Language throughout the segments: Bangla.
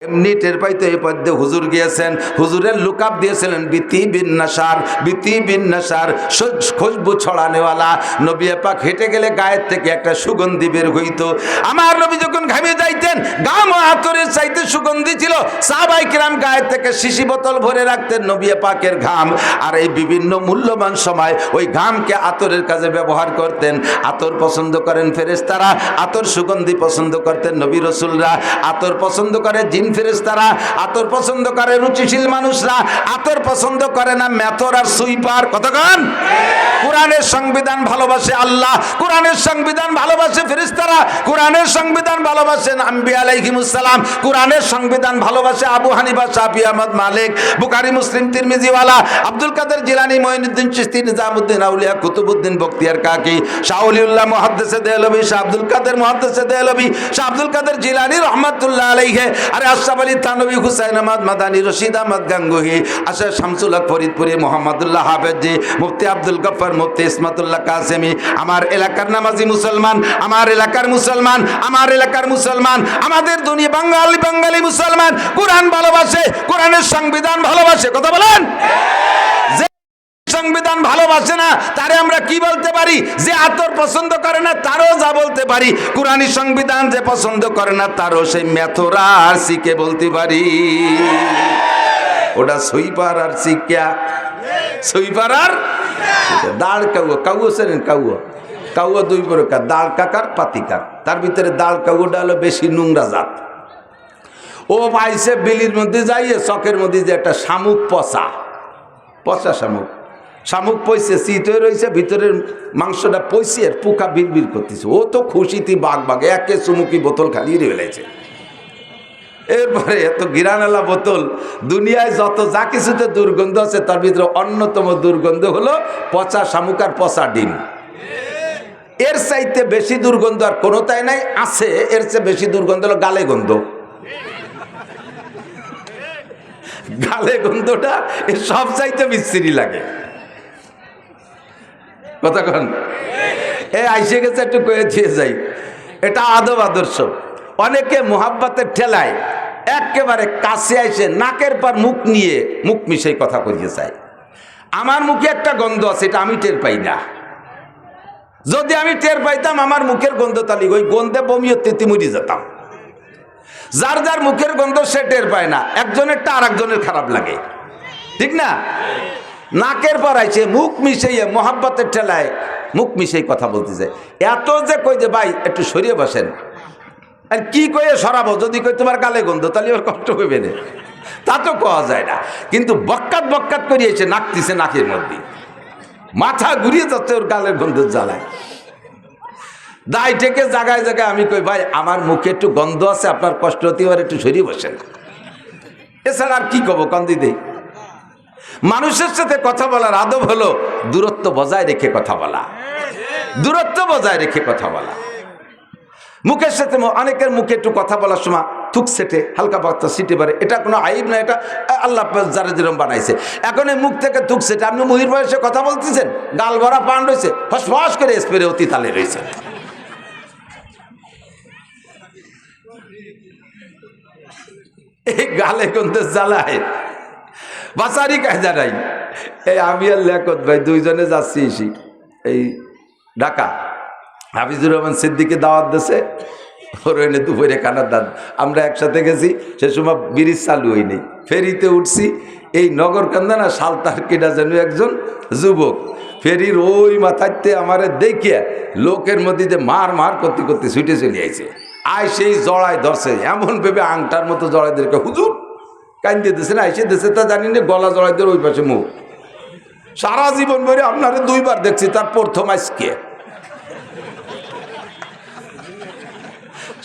এমনি টের পাইতো এই পদ্মে হুজুর গিয়েছেন, হুজুরের লুকআপ দিয়েছিলেন বিতি বিন্নাসার খুশবু ছড়ানেওয়ালা। নবী পাক হেঁটে গেলে গায়ের থেকে একটা সুগন্ধি বের হইতো। আমার নবী যখন ঘামে যাইতেন গাম ও আতরের চাইতে সুগন্ধি ছিল। সাহাবায়ে কিরাম গায়ের থেকে শিশি বোতল ভরে রাখতেন নবী পাকের ঘাম, আর এই বিভিন্ন মূল্যবান সময় ওই ঘামকে আতরের কাজে ব্যবহার করতেন। আতর পছন্দ করেন ফেরেশতারা, আতর সুগন্ধি পছন্দ করতেন নবী রাসূলরা। আতর পছন্দ করে জিন ফেরেশতারা, আতর পছন্দ করে রুচিশীল মানুষরা, আতর পছন্দ করে না মেথর আর সুইপার। কতক্ষণ কোরআনের সংবিধান ভালোবাসে আল্লাহ, কোরআনের সংবিধান ভালোবাসে ফেরেশতারা, কোরআনের সংবিধান ভালোবাসেন আম্বিয়া আলাইহিমুস সালাম, কোরআনের সংবিধান ভালোবাসে আবু হানিফা, শাফি, আহমদ, মালিক, বুখারী, মুসলিম, তিরমিজি ওয়ালা, আব্দুল কাদের জিলানী, মঈনুদ্দিন চিশতি, নিজামুদ্দিন আউলিয়া, কুতুবউদ্দিন বখতিয়ার কাকি, শাহ ওলিউল্লাহ মুহাদ্দিসে দেহলভী, শাহ আব্দুল কাদের মুহাদ্দিসে দেহলভী, শাহ আব্দুল কাদের জিলানী রহমাতুল্লাহ আলাইহি, আরে আশরাফ আলী থানভী, হুসাইন আহমদ মাদানী, রশিদ আহমদ গাঙ্গুহি, আশা শামসুল হক ফরিদপুরি, মোহাম্মদুল্লাহ হাফেজি, মুফতি আব্দুল গফফার, মুফতি ইসমাতুল্লাহ কাসেমি। আমার এলাকার নামাজি মুসলমান, আমার এলাকার মুসলমান, আমার এলাকার মুসলমান, আমাদের দুনিয়া বাঙালি মুসলমান কোরআন ভালোবাসে, কোরআনের সংবিধান ভালোবাসে। কথা বলেন। যে সংবিধান ভালোবাসে না তারে আমরা কি বলতে পারি? যে আতর পছন্দ করে না তারও যা বলতে পারি। কোরআনী সংবিধান যে পছন্দ করে না তারও সেই মেথরা আর সিকে বলতে পারি। ওটা সুইপার আর সিকা, সুইপার আর দাঁড় কাউয়া, কাউয়া সেরেন কাউয়া, কাউয়া দুই প্রকার, দাঁড় কাকার পাতিকার। তার ভিতরে দাঁড় কাউয়াটা হলো বেশি নোংরা জাত। ও পাইছে বিলির মধ্যে যাইয়ে চকের মধ্যে যে একটা শামুক পচা, পচা শামুক, শামুক পয়সে চিত হয়ে রয়েছে, ভিতরের মাংসটা পয়সে আর পোকা বিড়বিড় করতেছে। ও তো খুশিতে বাঘ একে চুমুকি বোতল খালি ফেলেছে। এরপরে এত গিরানালা বোতল, দুনিয়ায় যত যা কিছুতে দুর্গন্ধ আছে তার ভিতরে অন্যতম দুর্গন্ধ হলো পচা শামুক আর পচা ডিম। এর চাইতে বেশি দুর্গন্ধ আর কোনোটাই নাই। আছে এর চেয়ে বেশি দুর্গন্ধ হলো গালে গন্ধ। গালে গন্ধটা এর সব চাইতে বিশ্রী লাগে। কতক্ষণ এ আইসে গেছে একটু কয়ে দিয়ে যাই, এটা আদব আদর্শ। অনেকে মোহাব্বতের ঠেলায় একেবারে কাছে আইসে নাকের পর মুখ নিয়ে মুখ মিশাই কথা করিয়ে চায়। আমার মুখে একটা গন্ধ আছে, এটা আমি টের পাই না। যদি আমি টের পাইতাম আমার মুখের গন্ধ তালি ওই গন্ধে বমি হতে মরি যেতাম। যার যার মুখের গন্ধ সে টের পায় না, একজনেরটা আর একজনের খারাপ লাগে, ঠিক না? নাকের পর আইছে মুখ মিশাইয়ে মোহাব্বতের ঠেলায় মুখ মিশাই কথা বলতে যায়। এত যে কই যে ভাই একটু সরিয়ে বসেন, আর কি কয়ে সরাবো? যদি কই তোমার গালে গন্ধ তাহলে ওর কষ্ট হইবে না, তা তো কোয়া যায় না। কিন্তু বক্কাত করিয়েছে নাকতিছে নাকের মধ্যে, মাথা ঘুরিয়ে যাচ্ছে ওর গালের গন্ধের জ্বালায়। দায় থেকে জায়গায় জায়গায় আমি কই ভাই আমার মুখে একটু গন্ধ আছে, আপনার কষ্ট হতে পারে, একটু সরিয়ে বসেন। এছাড়া আর কি কব? কান্দি দেই। মানুষের সাথে কথা বলার আদব হলো দূরত্ব বজায় রেখে কথা বলা, দূরত্ব বজায় রেখে কথা বলা। মুখের সাথে অনেকের মুখে একটু কথা বলার সময় থুক সেটে হালকা পাতলা সিটে পারে, এটা কোনো আইব না, এটা আল্লাহ যারা যেরকম বানাইছে। এখন এই মুখ থেকে থুক সেটে আপনি মুহির বয়সে কথা বলতেছেন, গাল ভরা পান রয়েছে, ফসফস করে স্প্রে অতি তালে রয়েছে। এই গালে গন্ধে জ্বালায় বাসারি কায়দা নাই। এই আমি আর লেখত ভাই দুইজনে যাচ্ছি এই ঢাকা, হাফিজুর রহমান সিদ্দিকে দাওয়াত দিয়েছে, ওর এনে দুপুরে কানার দাঁত। আমরা একসাথে গেছি, সে সময় ব্রিজ চালু হয়নি, ফেরিতে উঠছি। এই নগরকান্দা না সালতার কেটা যেন একজন যুবক ফেরির ওই মাথাতে আমারে দেখিয়া লোকের মধ্যে যে মার করতে করতে ছুটে চলে আইছে। আয় সেই জড়ায় ধরছে, এমন ভেবে আংটার মতো জড়াই দেরকে হুজুর কান্দিয়ে দিয়েছে না, এসে দেশে তা জানি না, গলা জড়াই দিয়ে ওই পাশে মুখ। সারা জীবন ধরে আপনারে দুইবার দেখছি, তার প্রথম আজকে।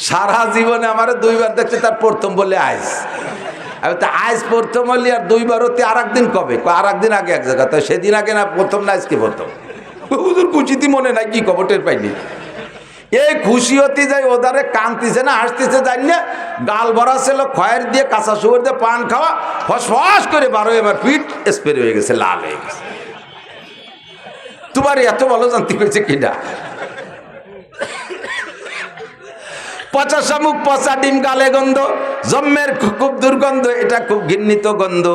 সারা জীবনে আমার দুইবার দেখছি, তার প্রথম বলে আইস। আমি তো আইস প্রথম হলি আর দুইবার হতে আর একদিন কবে? আর একদিন আগে এক জায়গা, তো সেদিন আগে না প্রথম না আজকে প্রথম। হুজুর খুশিতে মনে নাই কি খবর টের পাইনি। এই খুশি হতে যাই ওদারে কানতিছে না হাসতেছে জানি না, গাল ভরা ছিল খয়ের দিয়ে কাঁচা সুগর দিয়ে পান খাওয়া, ফসফস করে 12 এবার পিঠ স্প্রে হয়ে গেছে, লাল হয়ে গেছে। তোমার এত ভালো জানতে পেরেছে কিনা? পচা শামুক, পচা ডিম, গালে গন্ধ, জম্মের খুব দুর্গন্ধ, এটা খুব ঘৃণিত গন্ধ।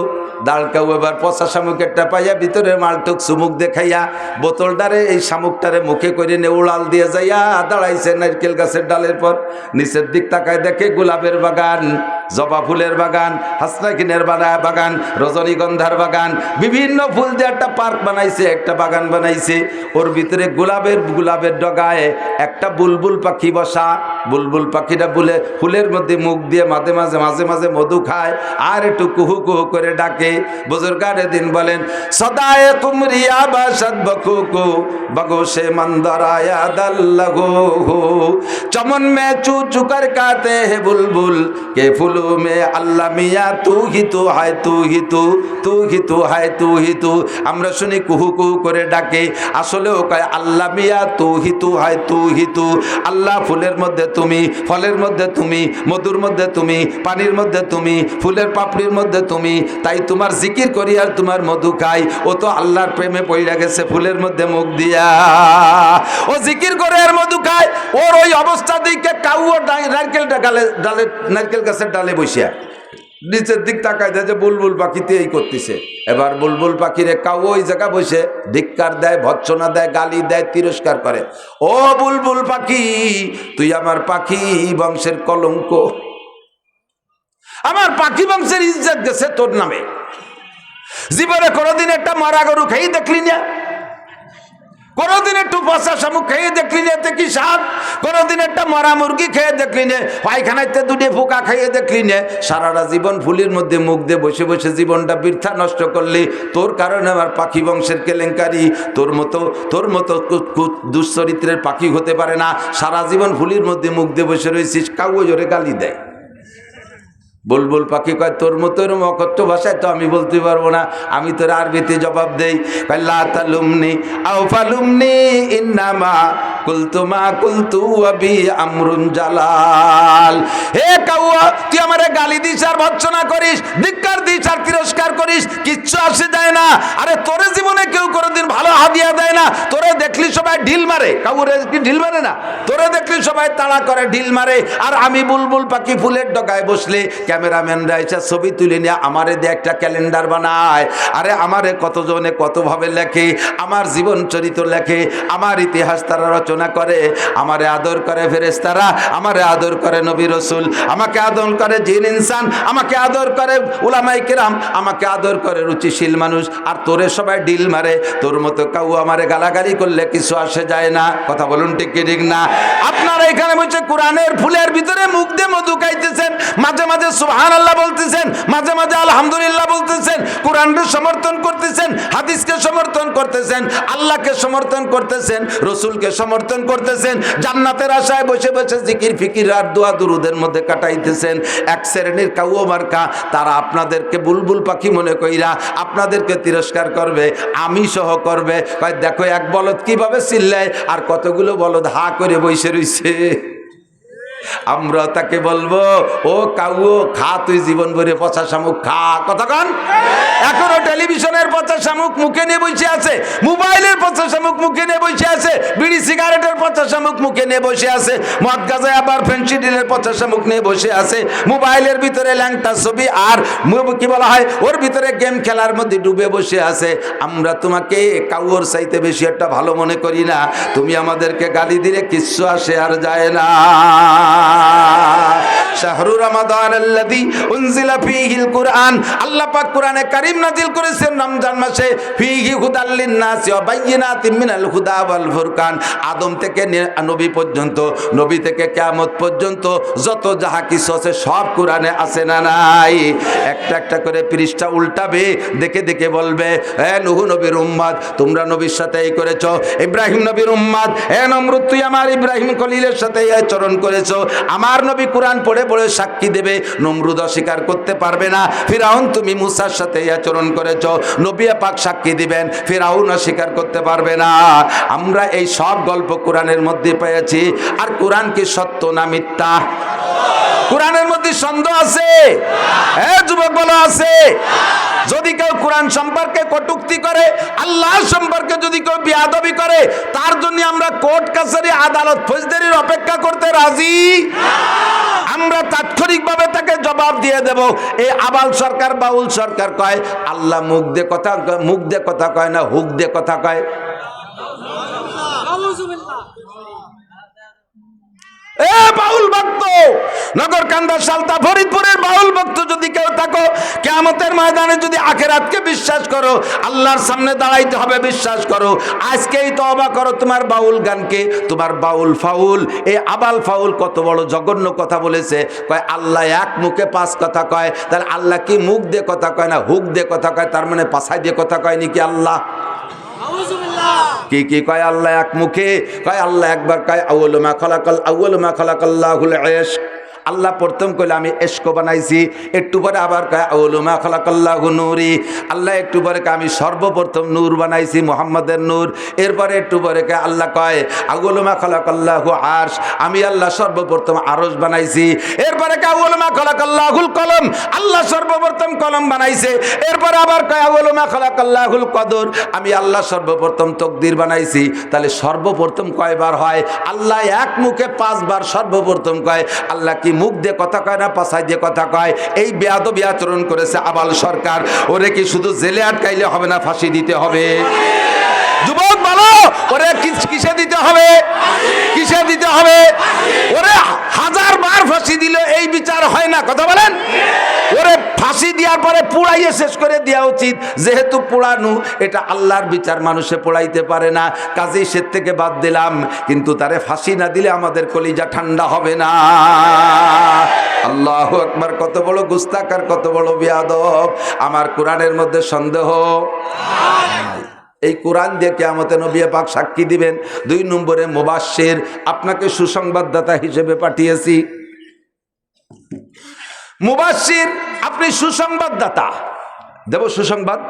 দাঁড়কাউ এবার পচা শামুকেরটা পাইয়া ভিতরে মালটুক চুমুক দেখাইয়া বোতলটারে এই শামুকটারে মুখে করে নেউড়াল দিয়ে যাইয়া দাঁড়াইছে নারকেল গাছের ডালের পর। নিচের দিক তাকায় দেখে গোলাপের বাগান, জবা ফুলের বাগান, হাসনাখিনের বাগান, রজনীগন্ধার বাগান, বিভিন্ন ফুল দিয়ে একটা পার্ক বানাইছে, একটা বাগান বানাইছে। ওর ভিতরে গোলাপের ডগায় একটা বুলবুল পাখি বসা। বুলবুল পাখিটা ফুলের মধ্যে মুখ দিয়ে মাঝে মাঝে মধু খায় আর একটু কুহু কুহু করে ডাকে। বুজুর্গানে দিন বলেন, সদায়ে কুমরিয়া বাসাদ বকুকু বগোশে मंदराया दल लगो हो चमन में चू चुकर कहते हैं बुलबुल के फूलों में अल्लाह मियाँ तू ही तो है, तू ही तो, तू ही तो है, तू ही तो। আমরা শুনি কুহু কুহু করে ডাকে, আসলেও কয় আল্লাহ মিয়া তু হি তু হয়, তু হি তু। আল্লাহ ফুলের মধ্যে তুমি, ফলের মধ্যে তুমি, মধুর মধ্যে তুমি, পানির মধ্যে তুমি, ফুলের পাপড়ির মধ্যে তুমি। তাই তোমার জিকির করি আর তোমার মধু খাই। ও তো আল্লাহর প্রেমে পড়ে গেছে ফুলের মধ্যে মুখ দিয়া, ও জিকির করে আর মধু খায়। ওর ওই অবস্থা দিকে কাউও নারকেল গাছের ডালে বসিয়া নিচের দিক তাকায় দেয় যে বুলবুল পাখিতে এই করতেছে। এবার বুলবুল পাখিরে কাউ ওই জায়গা বসে ধিক্কার দেয়, ভৎসনা দেয়, গালি দেয়, তিরস্কার করে। ও বুলবুল পাখি, তুই আমার পাখি বংশের কলঙ্ক, আমার পাখি বংশের ইজ্জত গেছে তোর নামে। জীবনে কোনোদিন একটা মরা গরু খেয়ে দেখলি না, কোনোদিন একটু পচা শামুক খেয়ে দেখলি না, এতে কি স্বাদ? কোনোদিন একটা মরা মুরগি খেয়ে দেখলি না, পায়খানাতে দুটি পোকা খেয়ে দেখলি না। সারাটা জীবন ফুলের মধ্যে মুখ দিয়ে বসে বসে জীবনটা বৃথা নষ্ট করলি। তোর কারণে আমার পাখি বংশের কেলেঙ্কারি। তোর মতো দুশ্চরিত্রের পাখি হতে পারে না। সারা জীবন ফুলের মধ্যে মুখ দিয়ে বসে রয়েছিস, কাউও জোরে গালি দেয়। বুলবুল পাখি কয়, তোর মতো এরকম অকথ্য ভাষায় তো আমি বলতে পারবো না, আমি তোর আরবিতে জবাব দেই। লা তালুমনি আও ফালুমনি ইন্নামা কুলতু মা কুলতু আবি আমরুন জালাল। হে কাউয়া, তুই আমারে গালি দিস আর ভৎসনা করিস, ধিক্কার দিস আর তিরস্কার করিস, কিচ্ছু আসে যায় না। আরে তোরে জীবনে কেউ কোনোদিন ভালো হাদিয়া দেয় না। তোরে দেখলি সবাই ঢিল মারে, কাউরে কি ঢিল মারে না? তোরে দেখলি সবাই তাড়া করে, ঢিল মারে। আর আমি বুলবুল পাখি ফুলের ডগায় বসলে ক্যামেরাম্যানরা এসে ছবি তুলে নিয়ে আমারে দিয়ে একটা ক্যালেন্ডার বানায়। আরে আমারে কতজনে কতভাবে লেখে, আমার জীবন চরিত্র লেখে, আমার ইতিহাস তারা রচনা করে। আমারে আদর করে ফেরেশতারা, আমারে আদর করে নবী রাসূল, আমাকে আদর করে জিন ইনসান, আমাকে আদর করে উলামায়ে কেরাম, আমাকে আদর করে রুচিশীল মানুষ। আর তোরে সবাই ডিল মারে। তোর মতো কাউ আমারে গালাগালি করলে কিছু আসে যায় না। কথা বলুন ঠিক কি ঠিক না? আপনারা এখানে বসে কোরআনের ফুলের ভিতরে মুখ দিয়ে মধু খাইতেছেন, মাঝে মাঝে সুবহানাল্লাহ বলতেছেন, মাঝে মাঝে আলহামদুলিল্লাহ বলতেছেন, কোরআনকে সমর্থন করতেছেন, হাদিসকে সমর্থন করতেছেন, আল্লাহকে সমর্থন করতেছেন, রসুলকে সমর্থন করতেছেন, জান্নাতের আশায় বসে বসে জিকির ফিকির আর দোয়া দুরুদের মধ্যে কাটাইতেছেন। এক শ্রেণীর কাউও মার্কা, তারা আপনাদেরকে বুলবুল পাখি মনে কইরা আপনাদেরকে তিরস্কার করবে, আমি সহ করবে। দেখো এক বলদ কিভাবে চিল্লায় আর কতগুলো বলদ হা করে বসে রইছে। আমরা তাকে বলবো, ও কাউও খা, তুই জীবন ভরে পচা শামুক খা। কথা কন, এখনো টেলিভিশনের পচা শামুক মুখে নিয়ে বসে আছে, মোবাইলের পচা শামুক মুখে নিয়ে বসে আছে, বিড়ি সিগারেটের পচা শামুক মুখে নিয়ে বসে আছে, মদ গাঁজা আবার ফেন্সিডিলের পচা শামুক নিয়ে বসে আছে, মোবাইলের ভিতরে ল্যাংটা ছবি আর কি বলা হয় ওর ভিতরে গেম খেলার মধ্যে ডুবে বসে আছে। আমরা তোমাকে কাউর চাইতে বেশি একটা ভালো মনে করি না। তুমি আমাদেরকে গালি দিলে কিচ্ছু আসে আর যায় না। শাহরু রমাদান আল্লাযী উনজিলা ফীহিল কুরআন, আল্লাহ পাক কোরআনে কারীম নাযিল করেছেন রমজান মাসে। ফীহি হুদাল লিন-নাসি ওয়া বায়্যিনাতিন মিনাল হুদা ওয়াল ফুরকান। আদম থেকে নবী পর্যন্ত, নবী থেকে কিয়ামত পর্যন্ত যত যাহা কিছু আছে সব কোরআনে আছে না নাই? একটা একটা করে পৃষ্ঠা উল্টাবে, দেখে দেখে বলবে, হে নূহ নবীর উম্মত, তোমরা নবীর সাথে এই করেছো। ইব্রাহিম নবীর উম্মত, হে নমরুদ, তুই আমার ইব্রাহিম খলিলের সাথে এই আচরণ করেছো। আমার নবী কোরআন পড়ে পড়ে সাক্ষী দেবে, নমরুদ অস্বীকার করতে পারবে না। ফিরাউন, তুমি মুসার সাথে এই আচরণ করেছো, নবী পাক সাক্ষী দিবেন, ফিরাউন অস্বীকার করতে পারবে না। আমরা এই সব গল্প কোরআনের মধ্যে পেয়েছি। আর কোরআন কি সত্য না মিথ্যা? কোরআনের মধ্যে সন্দেহ আছে? হ্যাঁ যুবক বলো আছে। যদি কেউ কোরআন সম্পর্কে কটূক্তি করে, আল্লাহ সম্পর্কে যদি কেউ বেয়াদবি করে, তার জন্য আমরা কোর্ট কাছারি আদালত ফৌজদারির অপেক্ষা করতে রাজি। আমরা তাৎক্ষণিকভাবে তাকে জবাব দিয়ে দেব। এই আবাল সরকার বাউল সরকার কয় আল্লাহ মুখ দিয়ে কথা কয় না, হুক দিয়ে কথা কয়। এ বাউল ভক্ত, নগরকান্দা সালতা ফরিদপুরের বাউল ভক্ত যদি কেউ থাকো, কিয়ামতের ময়দানে যদি আখিরাতকে বিশ্বাস করো, আল্লাহর সামনে দাঁড়াইতে হবে বিশ্বাস করো, আজকেই তওবা করো তোমার বাউল গানকে, তোমার বাউল ফাউল। এই আবাল ফাউল কত বড় জঘন্য কথা বলেছে। কয় আল্লাহ এক মুখে পাঁচ কথা কয়। তাহলে আল্লাহ কি মুখ দিয়ে কথা কয় না হুক দিয়ে কথা কয়? তার মানে পাছায় দিয়ে কথা কয় নাকি আল্লাহ? কি কি কয় আল্লাহ এক মুখে? কয় আল্লাহ একবার কয় আউয়ালু মা খালাকাল্লাহুল ইশক। আল্লাহ প্রথম কইলে আমি ইশক বানাইছি, একটু পরে আবার কয় আউয়ালু মা খালাকাল্লাহু নূরি। আল্লাহ একটু পরে কয় আমি সর্বপ্রথম নূর বানাইছি, মুহাম্মাদের নূর। এরপরে একটু পরে কয় আল্লাহ কয় আউয়ালু মা খালাকাল্লাহু আরশ, আমি আল্লাহ সর্বপ্রথম আরশ বানাইছি। এরপরে কয় আউয়ালু মা খালাকাল্লাহুল কলম, আল্লাহ সর্বপ্রথম কলম বানাইছে। এরপরে আবার কয় আউয়ালু মা খালাকাল্লাহুল কদর, আমি আল্লাহ সর্বপ্রথম তকদির বানাইছি। তাহলে সর্বপ্রথম কয়বার হয়? আল্লাহ এক মুখে পাঁচবার সর্বপ্রথম কয়। আল্লাহ কি মুখ দিয়ে কথা কয় না পাছায় দিয়ে কথা কয়? এই বেয়াদবি আচরণ করেছে আবাল সরকার। ওরে কি শুধু জেলে আটকাইলে হবে না, ফাঁসি দিতে হবে? যুবক বলো, ওরে কিসে দিতে হবে? কিসে দিতে হবে? ওরে হাজার বার ফাঁসি দিল এই বিচার হয় না, কথা বলেন? ওরে ফাঁসি দেওয়ার পরে পুড়াইয়ে শেষ করে দেওয়া উচিত। যেহেতু পোড়ানো এটা আল্লাহর বিচার, মানুষে পোড়াইতে পারে না, কাজেই সে থেকে বাদ দিলাম। কিন্তু তারে ফাঁসি না দিলে আমাদের কলিজা ঠান্ডা হবে না। আল্লাহু আকবার! কত বড় গুস্তাখ আর কত বড় বেয়াদব! আমার কোরআনের মধ্যে সন্দেহ। এই কোরআন দিয়ে কিয়ামতে নবী পাক সাক্ষী দিবেন। 2 নম্বরে মুবাশশির, আপনাকে সুসংবাদদাতা হিসেবে পাঠিয়েছি। মুবাশশির, আপনি সুসংবাদদাতা। দেব সুসংবাদ।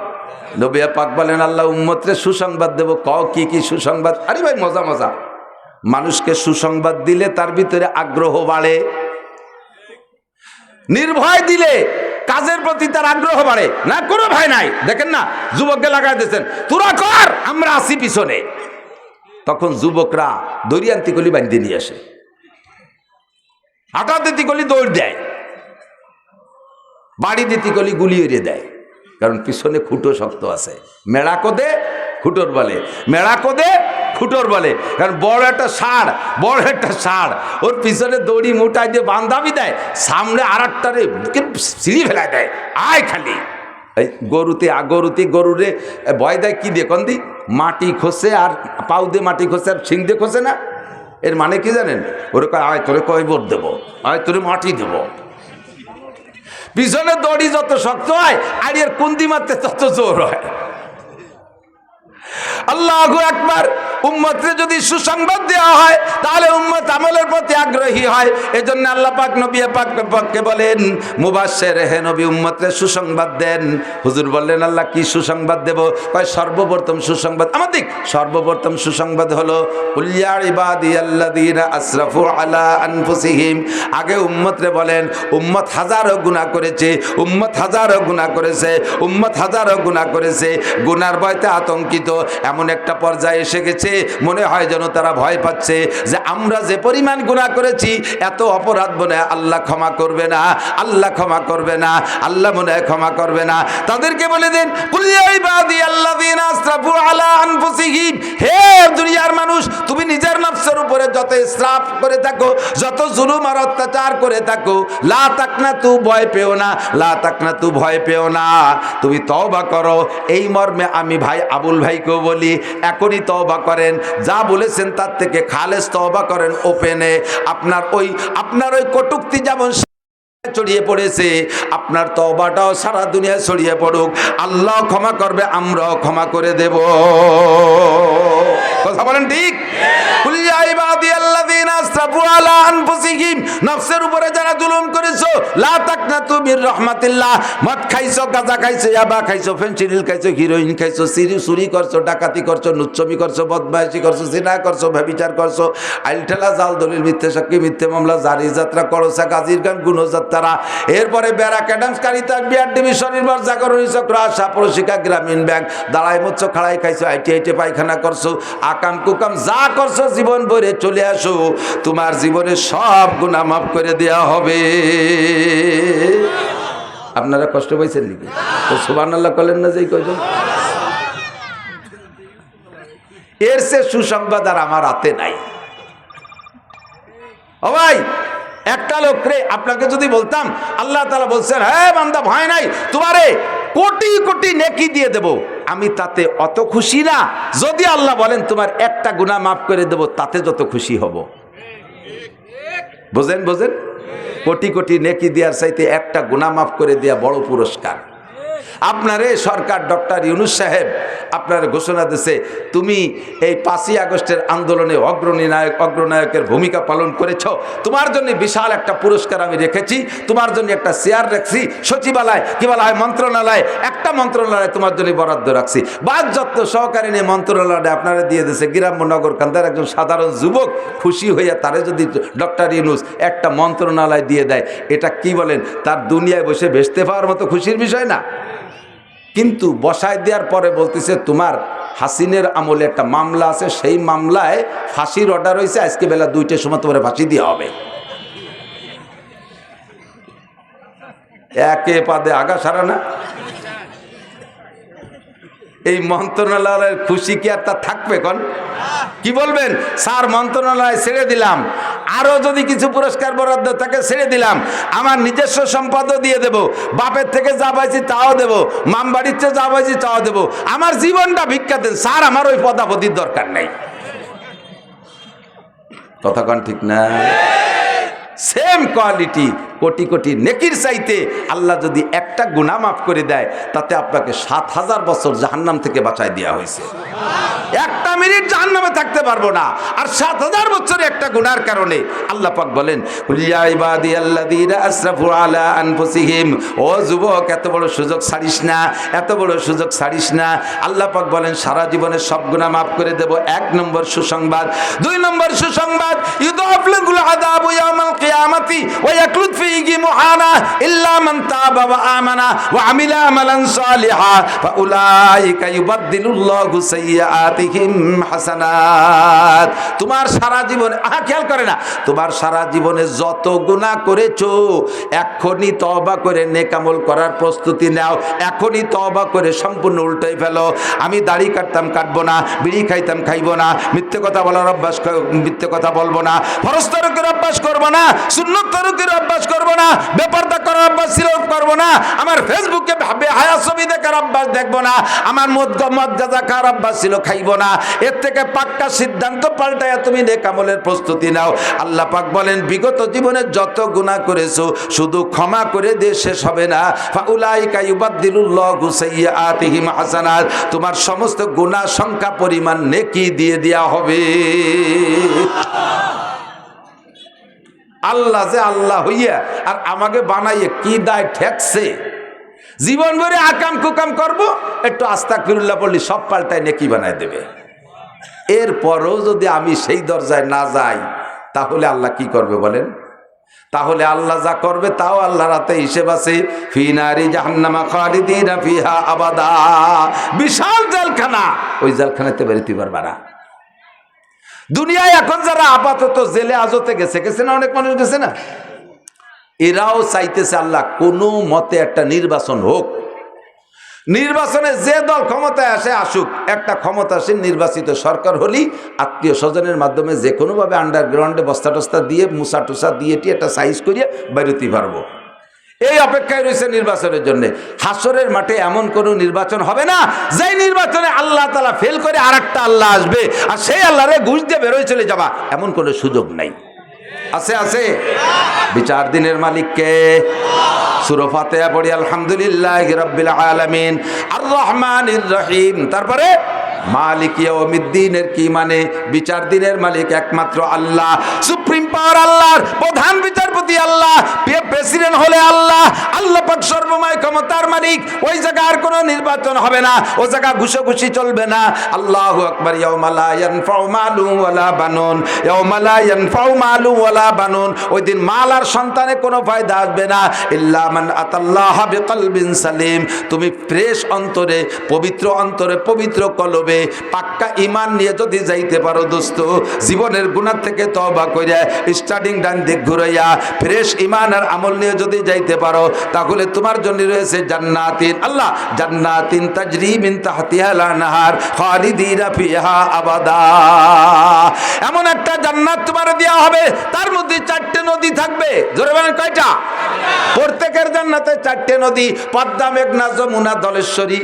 নবী পাক বলেন আল্লাহ উম্মতরে সুসংবাদ দেব। কও কি কি সুসংবাদ? আরে ভাই মজা মজা। মানুষকে সুসংবাদ দিলে তার ভিতরে আগ্রহ বাড়ে, নির্ভয় দিলে কাজের প্রতি তার আগ্রহ বাড়ে। না কোনো ভয় নাই। দেখেন না, যুবককে লাগাই দিয়েছেন, তোরা কর আমরা আসি পিছনে। তখন যুবকরা দরিয়ান্তি কলি বাঁধিয়ে নিয়ে আসে, হাঁটা দিতি কলি দৌড় দেয়, বাড়ি দিতি কলি গুলি এড়িয়ে দেয়। কারণ পিছনে খুঁটো শক্ত আছে। মেড়া কোদে খুঁটোর বলে, মেড়া কোদে খুঁটোর বলে। কারণ বড় একটা ষাঁড় ওর পিছনে দড়ি মুটাই দিয়ে বান্ধাবি দেয়, সামনে আর একটারে সিঁড়ি ফেলায় দেয়, আয় খালি। এই গরুরে ভয় দেয় কি দিয়ে? কন দি মাটি খসে, আর পাউ দিয়ে মাটি খসে, আর শিং দিয়ে খসে না। এর মানে কি জানেন? ওরে কয় আয় তোরে কয়বর দেবো, আয় তোরে মাটি দেবো। পিছনে দড়ি যত শক্ত হয় আর এর কুন্দি মারতে তত জোর হয়। আল্লাহু আকবার! উম্মতকে যদি সুসংবাদ দেওয়া হয় তাহলে উম্মত আমলের প্রতি আগ্রহী হয়। এজন্য আল্লাহ পাক নবী পাককে বলেন মুবাশশির, হে নবী উম্মতকে সুসংবাদ দেন। হুজুর বললেন আল্লাহ কি সুসংবাদ দেব? কয় সর্বপ্রথম সুসংবাদ আমাদের সর্বপ্রথম সুসংবাদ হলো কুল ইয়া ইবাদিয়াল্লাযীনা আসরাফু আলা আনফুসিহিম। আগে উম্মতরে বলেন উম্মত হাজারো গুনাহ করেছে, উম্মত হাজারো গুনাহ করেছে, উম্মত হাজারো গুনাহ করেছে। গুনার ভয়তে আতঙ্কিত এমন একটা পর্যায়ে এসে গেছে, মনে হয় যেন তারা ভয় পাচ্ছে যে আমরা যে পরিমাণ গুনাহ করেছি, এত অপরাধ মনে হয় আল্লাহ ক্ষমা করবে না, আল্লাহ ক্ষমা করবে না, আল্লাহ মনে হয় ক্ষমা করবে না। তাদেরকে বলে দেন কুল ইয়া ইবাদিয়াল্লাযীনা আসরাফু আলা আনফুসিহিম, হে দুনিয়ার মানুষ, তুমি নিজের নফসের উপরে যত ইসরাফ করে থাকো, যত জুলুম আর অত্যাচার করে থাকো, লা তাকনাতু, ভয় পেও না, লা তাকনাতু, ভয় পেও না, তুমি তওবা করো। এই মর্মে আমি ভাই আবুল ভাইকেও বলি এখনই তওবা করেন, যা বলেছেন তার থেকে খালেস তওবা করেন ওপেনে। আপনার ওই কটূক্তি যেমন ছড়িয়ে পড়েছে, আপনার তওবাটাও সারা দুনিয়ায় ছড়িয়ে পড়ুক, আল্লাহ ক্ষমা করবে, আমরাও ক্ষমা করে দেব। কথা বলেন ঠিক? কুল ইয়া ইবাদিয়াল্লাযীনা আসরাফু আলা আনফুসিহিম, নফসের উপরে যারা জুলুম করেছো, লা তাক তাকনাতু মির রাহমাতিল্লাহ। মদ খাইছো, গাঁজা খাইছো, ইয়াবা খাইছো, ফেনসিডিল খাইছো, হিরোইন খাইছো, চুরি করছো, ডাকাতি করছো, নুচ্ছমি করছো, বদমাইশি করছো, জিনা করছো, ব্যভিচার করছো, আইলঠেলা, জাল দলিল, মিথ্যে সাক্ষী, মিথ্যে মামলা, জারি যাত্রা, করসা, গাজীর গান, গুণযাত্রা, এরপরে ব্যারাক অ্যাডামস, কারিতা, বিআরডিবি, স্বনির্ভর, জাগরণী চক্র, আশা, প্রশিকা, গ্রামীণ ব্যাংক, দাঁড়াই মুচ্ছ, খাড়াই খাইছো, আইটি পায়খানা করছো, আকাম কুকাম যা করছো জীবন ভরে চলে আসো, তোমার জীবনে সব গুনাহ মাফ করে দেয়া হবে। আপনারা কষ্ট পাইছেন নাকি? তো সুবহানাল্লাহ বলেন না যে কয়জন? এর সে সুসংবাদ আর আমার হাতে নাই। ও ভাই, একটা লোক রে, আপনাকে যদি বলতাম আল্লাহ তাআলা বলছেন, হ্যাঁ বান্দা ভয় নাই, তোমারে কোটি কোটি নেকি দিয়ে দেব, আমি তাতে অত খুশি না যদি আল্লাহ বলেন তোমার একটা গুনাহ মাফ করে দেব, তাতে যত খুশি হব। বোঝেন? কোটি কোটি নেকি দেওয়ার চাইতে একটা গুনাহ মাফ করে দেয়া বড় পুরস্কার। আপনারে সরকার ডক্টর ইউনূস সাহেব আপনার ঘোষণা দিয়েছে, তুমি এই 5ই আগস্টের আন্দোলনে অগ্রনায়কের ভূমিকা পালন করেছ, তোমার জন্য বিশাল একটা পুরস্কার আমি রেখেছি, তোমার জন্য একটা চেয়ার রাখছি সচিবালয়, কি বলা হয় মন্ত্রণালয়, একটা মন্ত্রণালয় তোমার জন্য বরাদ্দ রাখছি, বাদ যত্ন সহকারী নিয়ে মন্ত্রণালয়টা আপনারা দিয়ে দিয়েছে। গ্রাম্য নগর কান্দার একজন সাধারণ যুবক খুশি হইয়া তারে যদি ডক্টর ইউনূস একটা মন্ত্রণালয় দিয়ে দেয়, এটা কি বলেন, তার দুনিয়ায় বসে ভেসতে পাওয়ার মতো খুশির বিষয় না? কিন্তু বসায় দেওয়ার পরে বলতেছে, তোমার হাসিনের আমলে একটা মামলা আছে, সেই মামলায় ফাঁসির অর্ডার হয়েছে, আজকে বেলা 2টার সময় তোমার ফাঁসি দেওয়া হবে। একে পাদে আগা সারা না। এই মন্ত্রণালয়ের খুশি কি আর তা থাকবে? কোন কি বলবেন, স্যার মন্ত্রণালয় ছেড়ে দিলাম, আরো যদি কিছু পুরস্কার বরাদ্দ থাকে ছেড়ে দিলাম, আমার নিজস্ব সম্পদও দিয়ে দেব, বাপের থেকে যা পাইছি তাও দেব, মামবাড়ির থেকে যা পাইছি তাও দেব, আমার জীবনটা ভিক্ষা দেন স্যার, আমার ওই পদাবধির দরকার নাই। কথা কন ঠিক না? সেম কোয়ালিটি, কোটি কোটি নেকির চাইতে আল্লাহ যদি একটা গুনাহ মাফ করে দেয়, তাতে আপনাকে 7000 বছর জাহান্নাম থেকে বাঁচায় দেওয়া হয়েছে। একটা মিনিট জাহান্নামে থাকতে পারবো না, আর 7000 বছরে একটা গুনার কারণে। আল্লাহ পাক বলেন, ইয়া ইবাদিয়াল্লাযীনা আসরাফু আলা আনফুসিহিম, ও যুবক এত বড় সুযোগ ছাড়িস না, এত বড় সুযোগ ছাড়িস না। আল্লাহ পাক বলেন সারা জীবনের সব গুনাহ মাফ করে দেব। 1 নম্বর সুসংবাদ। 2 নম্বর সুসংবাদ, ইউদাফলুল আযাবু ইয়াউমাল কিয়ামাতি ওয়া ইয়াকলুদ ফীহি মুহানা ইল্লা মান তাবা ওয়া আমানা ওয়া আমিলা আমালান সালিহা ফাউলাইকা ইউবাদদিলুল্লাহু সাইয়্যাতিহিম হাসানাত। তোমার সারা জীবনে খেয়াল করে না, তোমার সারা জীবনে যত গুনাহ করেছো, এখনই তওবা করে নেক আমল করার প্রস্তুতি নাও, এখনই তওবা করে সম্পূর্ণ উল্টাই ফেলো। আমি দাড়ি কাটতাম কাটবো না, বিড়ি খাইতাম খাইবো না, মিথ্যে কথা বলার অভ্যাস মিথ্যে কথা বলবো না, ফরজ তরকের অভ্যাস করবো না, সুন্নত তরকের অভ্যাস করবো না, বেপরদা করার অভ্যাস ছিল করবো না, আমার ফেসবুকে বেহায়া ছবি দেখার অভ্যাস দেখবো না, আমার মদ গাঁজা খাওয়ার অভ্যাস ছিল খাইবো না। এর থেকে পাক্কা সিদ্ধান্ত পাল্টায়া তুমি নেক আমলের প্রস্তুতি নাও। আল্লাহ পাক বলেন বিগত জীবনে যত গুনাহ করেছো শুধু ক্ষমা করে দিয়ে শেষ হবে না, ফাউলাইকা ইউবাদদিলুল্লাহু সাইয়্যাতিহিম হাসানাত, তোমার সমস্ত গুনাহ সংখ্যা পরিমাণ নেকি দিয়ে দেয়া হবে। আল্লাহ যে আল্লাহ হইয়া আর আমাকে বানাইয়ে কি দায় ঠেকছে। জীবন ভরে আকাম কুকাম করব, একটু আস্তাগফিরুল্লাহ পড়লি সব পাল্টায় নেকি বানায় দেবে। এরপরও যদি আমি সেই দরজায় না যাই, তাহলে আল্লাহ কি করবে বলেন? তাহলে আল্লাহ যা করবে তাও আল্লাহর হাতে হিসেব আছে। ফি নারি জাহান্নামা খালিদিনা ফিহা আবাদা, বিশাল জেলখানা, ওই জেলখানাতে বেরোতে পারবে না। দুনিয়ায় এখন যারা আপাতত জেলে আজতে গেছে না, অনেক মানুষ গেছে না, এরাও চাইতেছে আল্লাহ কোনো মতে একটা নির্বাচন হোক, নির্বাচনে যে দল ক্ষমতায় আসে আসুক, একটা ক্ষমতাসীন নির্বাচিত সরকার হলেই আত্মীয় স্বজনের মাধ্যমে যে কোনোভাবে আন্ডারগ্রাউন্ডে বস্তা টস্তা দিয়ে মুসা টুসা দিয়ে একটা সাইজ করিয়ে বেরোতে পারবো, এই অপেক্ষায় রয়েছে নির্বাচনের জন্য। হাসরের মাঠে এমন কোনো নির্বাচন হবে না যে নির্বাচনে আল্লাহ তাআলা ফেল করে আর একটা আল্লাহ আসবে আর সেই আল্লাহরে ঘুষ দিয়ে বেরোয় চলে যাবা, এমন কোনো সুযোগ নাই। আছে আছে বিচার দিনের মালিক কে? সূরা ফাতিহা পড়ি আলহামদুলিল্লাহি রাব্বিল আলামিন আর রহমানির রহিম, তারপরে মালিক ইয়াউমিদ্দিনের কি মানে? বিচার দিনের মালিক একমাত্র আল্লাহ, সুপ্রিম পাওয়ার আল্লাহর, প্রধান বিচারপতি বিচারপতি আল্লাহ, প্রেসিডেন্ট হলে আল্লাহ, আল্লাহ পাক সর্বময় ক্ষমতার মালিক। ওই জায়গার কোনো নির্বাচন হবে না, ও জায়গা ঘুষোঘুষি চলবে না। আল্লাহু আকবার। ইয়াউমা লা ইয়ানফাউ মালুন ওয়ালা বানুন, ইয়াউমা লা ইয়ানফাউ মালুন ওয়ালা বানুন। ওই দিন মাল আর সন্তানে কোনো ফায়দা আসবে না, ইল্লা মান আতাল্লাহা বিকলবিন সালিম। তুমি ফ্রেশ অন্তরে, পবিত্র অন্তরে, পবিত্র কলবে, পাক্কা ঈমান নিয়ে যদি যাইতে পারো দোস্ত, জীবনের গুনাহ থেকে তওবা কইরা স্টার্টিং ডান দিক ঘুরাইয়া ফ্রেশ ঈমান আর আমল নিয়ে যদি যাইতে পারো, তাহলে তোমার জন্য রয়েছে জান্নাতিন, আল্লাহ জান্নাতিন তাজরি মিন তাহতিহাল আনহার খালিদিনা ফিহা আবাদা। এমন একটা জান্নাত তোমার দেওয়া হবে, তার মধ্যে 4টে নদী থাকবে। জোরে বলেন কয়টা? প্রত্যেকের জান্নাতে 4টে নদী, পদ্মা, মেঘনা, যমুনা, ধলেশ্বরী।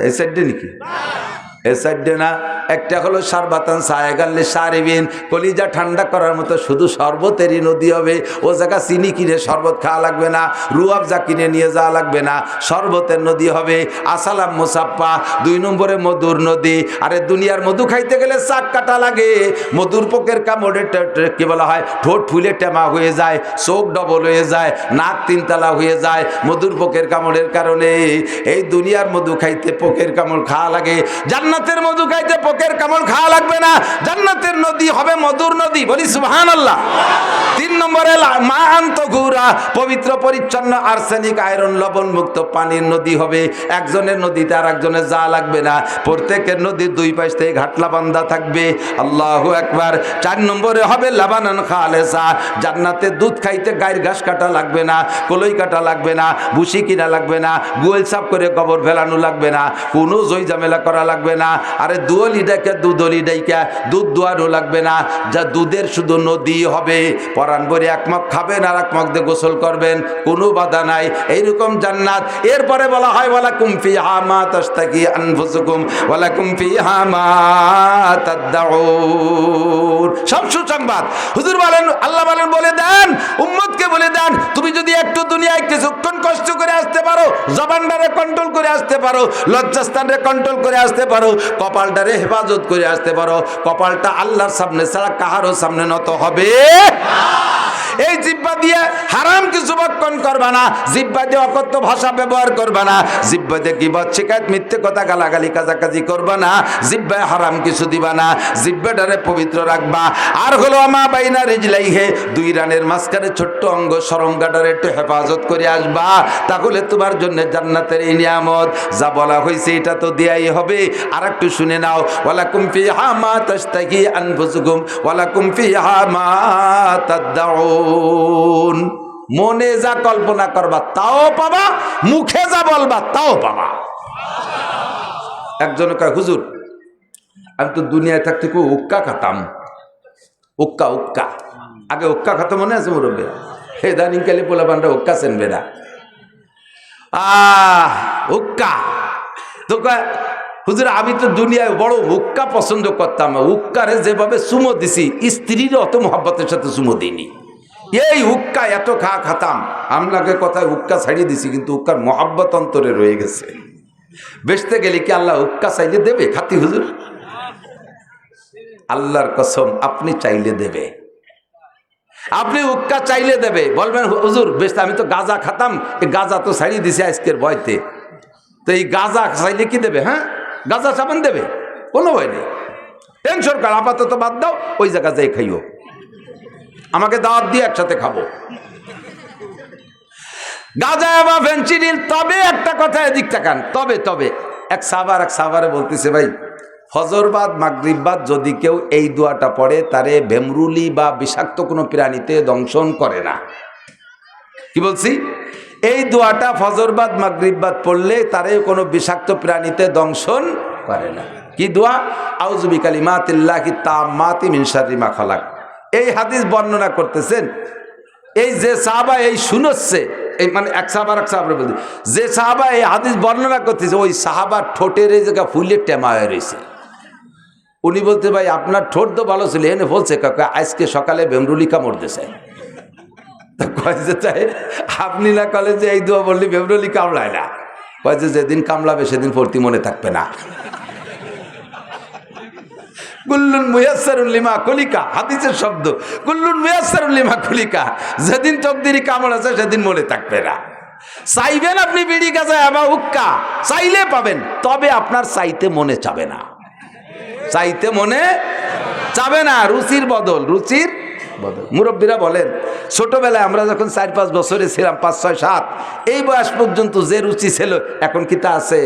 এই সাইডে নাকি? এই সাইডে না। একটা হলো সারবাতান সায়গাল্লে সারিবিন, কলিজা ঠান্ডা করার মতো শুধু শরবতেরই নদী হবে। ও জায়গা চিনি কিনে শরবত খাওয়া লাগবে না, রুয়াবজা কিনে নিয়ে যাওয়া লাগবে না, শরবতের নদী হবে। আসালাম মুসাফা। 2 নম্বরে মধুর নদী। আরে দুনিয়ার মধু খাইতে গেলে চাক কাটা লাগে, মধুর পোকের কামড়ে কি বলা হয়, ঠোঁট ফুলে টেমা হয়ে যায়, চোখ ডবল হয়ে যায়, নাক 3 তালা হয়ে যায় মধুর পোকের কামড়ের কারণে। এই দুনিয়ার মধু খাইতে পোকের কামড় খাওয়া লাগে, জান্নাতের মধু খাইতে পোকের কামড় খাওয়া লাগবে না। জান্নাতের নদী হবে মধুর নদী, বলি সুবহানাল্লাহ। 3 নম্বরে মা আন্তগুরা, পবিত্র পরিচ্ছন্ন আর্সেনিক আয়রন লবণ মুক্ত পানির নদী হবে। একজনের নদীতে আর একজনের যা লাগবে না, প্রত্যেকের নদীর 2 পাশ থেকে ঘাটলা বান্ধা থাকবে। আল্লাহু আকবার। 4 নম্বরে হবে লাবানান খালেসা, জান্নাতে দুধ খাইতে গায়ের ঘাস কাটা লাগবে না, কলই কাটা লাগবে না, ভুসি কিনা লাগবে না, গোয়েল সাফ করে গোবর ফেলানো লাগবে না, কোনো জয় ঝামেলা করা লাগবে না। আরে দুধলি ডাইকা দুধলি ডাইকা দুধ দোয়ারও লাগবে না, যা দুধের শুধু নদী হবে। পরাণ ভরে 1 মগ খাবেন আর 1 মগ দিয়ে গোসল করবেন, কোনো বাধা নাই। এইরকম জান্নাত। এরপরে বলা হয় ওয়ালাকুম ফিহা মা তাশতাকি আনফুসুকুম ওয়ালাকুম ফিহা মা তাদউন। সব সুসংবাদ। হুজুর বলেন, আল্লাহ বলেন, বলে দেন উম্মতকে, বলে দেন তুমি যদি একটু দুনিয়ায় কিছুক্ষণ কষ্ট করে আসতে পারো, জবানটারে কন্ট্রোল করে আসতে পারো, লজ্জাস্থানরে কন্ট্রোল করে আসতে পারো, কপালটারে হেফাজত করে আসতে পারো, কপালটা আল্লাহর সামনে ছাড়া কাহারও সামনে নত হবে। এই জিহ্বা দিয়ে হারাম কিছু বক্ষণ করবা না, জিহ্বা দিয়ে অকথ্য ভাষা ব্যবহার করবা না, জিহ্বা দিয়ে গীবত, শিকায়ত, মিথ্যে কথা, গালাগালি, কাজাকাজি করবা না, জিহ্বায় হারাম কিছু দিবা না, জিহ্বাটারে পবিত্র রাখবা। আর হলো আমা বাইনা রিজলাইহে, 2 রানের মাঝখানে ছোট্ট অঙ্গ সরঙ্গাটারে একটু হেফাজত করে আসবা, তাহলে তোমার জন্য জান্নাতের এই নিয়ামত যা বলা হয়েছে এটা তো দেয়াই হবে। আর একটু শুনে নাও, ওয়ালাকুম ফিহা মা তাশতাহি আনফুসুকুম ওয়ালাকুম ফিহা মা তাদউন। মনে যা কল্পনা করবা তাও পাবা, মুখে যা বলবা তাও পাবা। একজন কয় হুজুর আমি তো দুনিয়ায় থাকতে খুব উক্কা খাতাম, উক্কা উক্কা, আগে উক্কা খাতাম মনে আছে মুরব্বী? হেদানিং কালে পোলা পান্ডা উক্কা চেনবে না। উক্কা তো কয় হুজুর আমি তো দুনিয়ায় বড় উক্কা পছন্দ করতাম, উক্কারে যেভাবে চুমো দিছি স্ত্রীর অত মহব্বতের সাথে চুমো দিইনি। এই উক্কা এত খাতাম, আমলাকে কথায় উক্কা ছাড়িয়ে দিছি, কিন্তু উক্কার মহব্বত অন্তরে রয়ে গেছে। বেচতে গেলে কি আল্লাহ উক্কা চাইলে দেবে খাতি হুজুর? আল্লাহর কসম আপনি চাইলে দেবে, আপনি উক্কা চাইলে দেবে। বলবেন হুজুর বেচতে আমি তো গাঁজা খাতাম, এই গাঁজা তো ছাড়িয়ে দিছি আজকের ভয়তে, তো এই গাঁজা চাইলে কি দেবে? হ্যাঁ গাঁজা সাবান দেবে, কোনো ভয় নেই, টেনশন কর, আপাতত বাদ দাও, ওই জায়গা যাই খাইও, আমাকে দাওয়াত দিয়ে একসাথে খাবো গাঁজা বা ফেনসিডিল। তবে একটা কথা এদিক তাকান, তবে এক সাহাবারে বলতেছে ভাই ফজরবাদ মাগরিববাদ যদি কেউ এই দোয়াটা পড়ে তারে ভেমরুলি বা বিষাক্ত কোনো প্রাণীতে দংশন করে না। কি বলছি? এই দোয়াটা ফজরবাদ মাগরিববাদ পড়লে তারে কোনো বিষাক্ত প্রাণীতে দংশন করে না। কি দোয়া? আউযু বিকালিমাতিল্লাহি তাম্মাতি মিন শাররি মা খালাক। এই হাদিস বর্ণনা করতেছেন এই যে সাহাবা এই শুনছে, এই মানে এক সাহাবার বলতে যে সাহাবা এই হাদিস বর্ণনা করতেছে, ওই সাহাবার ঠোঁটের এই জায়গা ফুলের টেমা হয়ে রয়েছে। উনি বলতে ভাই আপনার ঠোঁট তো ভালো ছিল, এনে বলছে কাকা আজকে সকালে ভেমরুলি কামড় দিয়েছে। কয় যে তাই আপনি না কলেজে এই দোয়া বললি ভেমরুলি কামড়ায় না, কয় যে যেদিন কামড়াবে সেদিন ভর্তি মনে থাকবে না। কুল্লুন মুয়াসসারুন লিমা খুলিকা, হাদিসের শব্দ, কুল্লুন মুয়াসসারুন লিমা খুলিকা। যেদিন তকদিরি কামড় আছে সেদিন মনে থাকবে না। চাইবেন আপনি বিড়ি গাঁজা বা হুক্কা, চাইলে পাবেন, তবে আপনার চাইতে মনে চাবে না, চাইতে মনে চাবে না। রুচির বদল, রুচির বদল। মুরব্বীরা বলেন ছোটবেলায় আমরা যখন 4-5 বছরে ছিলাম, 5, 6, 7 এই বয়স পর্যন্ত যে রুচি ছিল এখন কি তা আছে?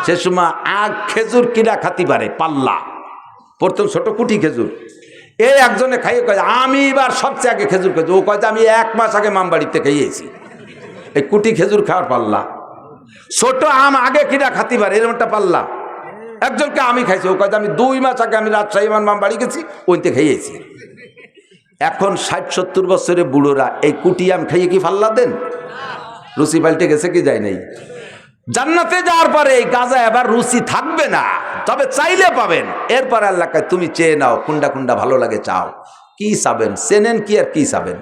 সে সময় আগ খেজুর কিনা খাতি পারে পাল্লা, প্রথম ছোট কুটি খেজুর, এই একজনে খাইয়ে কয় আমি এবার সবচেয়ে আগে খেজুর খেয়েছি। ও কয় আমি 1 মাস আগে মামবাড়িতে খাইয়েছি। এই কুটি খেজুর খাওয়ার পাল্লা, ছোট আম আগে কিনা খাতি পারে এরকম একটা পাল্লা। একজনকে আমি খাইছি, ও কয় আমি 2 মাস আগে আমি রাজশাহী মামবাড়ি গেছি, ওইতে খাইয়েছি। এখন 60-70 বছরের বুড়োরা এই কুটি আম খাইয়ে কি পাল্লা দেন? রুচি পাল্টে গেছে কি যায় নাই? জান্নাতে যাওয়ার পরে এই গাঁজা এবার রুচি থাকবে না, তবে চাইলে পাবেন। এরপর আল্লাহ কয় তুমি চেয়ে নাও, কোনটা কোনটা ভালো লাগে চাও। কি চাবেন? চেনেন কি আর কি চাবেন?